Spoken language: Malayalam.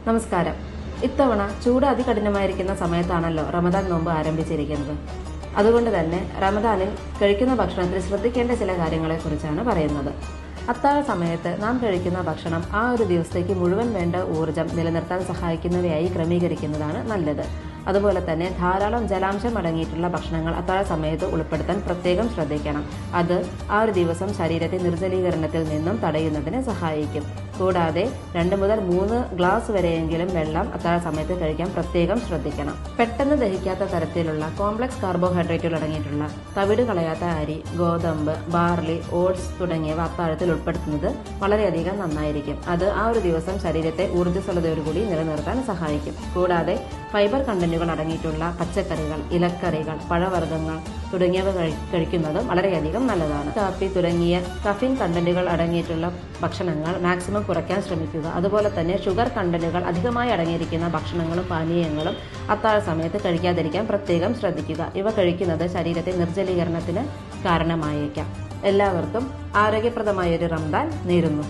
നമസ്കാരം. ഇത്തവണ ചൂട് അതികഠിനമായിരിക്കുന്ന സമയത്താണല്ലോ റമദാൻ നോമ്പ് ആരംഭിച്ചിരിക്കുന്നത്. അതുകൊണ്ട് തന്നെ റമദാനിൽ കഴിക്കുന്ന ഭക്ഷണത്തിൽ ശ്രദ്ധിക്കേണ്ട ചില കാര്യങ്ങളെക്കുറിച്ചാണ് പറയുന്നത്. അത്താഴ സമയത്ത് നാം കഴിക്കുന്ന ഭക്ഷണം ആ ഒരു ദിവസത്തേക്ക് മുഴുവൻ വേണ്ട ഊർജം നിലനിർത്താൻ സഹായിക്കുന്നവയായി ക്രമീകരിക്കുന്നതാണ് നല്ലത്. അതുപോലെ തന്നെ ധാരാളം ജലാംശം അടങ്ങിയിട്ടുള്ള ഭക്ഷണങ്ങൾ അത്താഴ സമയത്ത് ഉൾപ്പെടുത്താൻ പ്രത്യേകം ശ്രദ്ധിക്കണം. അത് ആ ഒരു ദിവസം ശരീരത്തെ നിർജ്ജലീകരണത്തിൽ നിന്നും തടയുന്നതിന് സഹായിക്കും. കൂടാതെ 2 മുതൽ 3 ഗ്ലാസ് വരെയെങ്കിലും വെള്ളം അത്താഴ സമയത്ത് കഴിക്കാൻ പ്രത്യേകം ശ്രദ്ധിക്കണം. പെട്ടെന്ന് ദഹിക്കാത്ത തരത്തിലുള്ള കോംപ്ലക്സ് കാർബോഹൈഡ്രേറ്റുകൾ അടങ്ങിയിട്ടുള്ള തവിട് കളയാത്ത അരി, ഗോതമ്പ്, ബാർലി, ഓട്സ് തുടങ്ങിയവ അത്താഴത്തിൽ ഉൾപ്പെടുത്തുന്നത് വളരെയധികം നന്നായിരിക്കും. അത് ആ ഒരു ദിവസം ശരീരത്തെ ഊർജ്ജസ്വലതയോടുകൂടി നിലനിർത്താൻ സഹായിക്കും. കൂടാതെ ഫൈബർ കണ്ടന്റുകൾ അടങ്ങിയിട്ടുള്ള പച്ചക്കറികൾ, ഇലക്കറികൾ, പഴവർഗ്ഗങ്ങൾ തുടങ്ങിയവ കഴിക്കുന്നതും വളരെയധികം നല്ലതാണ്. കാപ്പി തുടങ്ങിയ കഫീൻ കണ്ടന്റുകൾ അടങ്ങിയിട്ടുള്ള ഭക്ഷണങ്ങൾ മാക്സിമം കുറയ്ക്കാൻ ശ്രമിക്കുക. അതുപോലെ തന്നെ ഷുഗർ കണ്ടന്റുകൾ അധികമായി അടങ്ങിയിരിക്കുന്ന ഭക്ഷണങ്ങളും പാനീയങ്ങളും അത്താഴ സമയത്ത് കഴിക്കാതിരിക്കാൻ പ്രത്യേകം ശ്രദ്ധിക്കുക. ഇവ കഴിക്കുന്നത് ശരീരത്തെ നിർജ്ജലീകരണത്തിന് കാരണമായേക്കാം. എല്ലാവർക്കും ആരോഗ്യപ്രദമായൊരു റമദാൻ നേരുന്നു.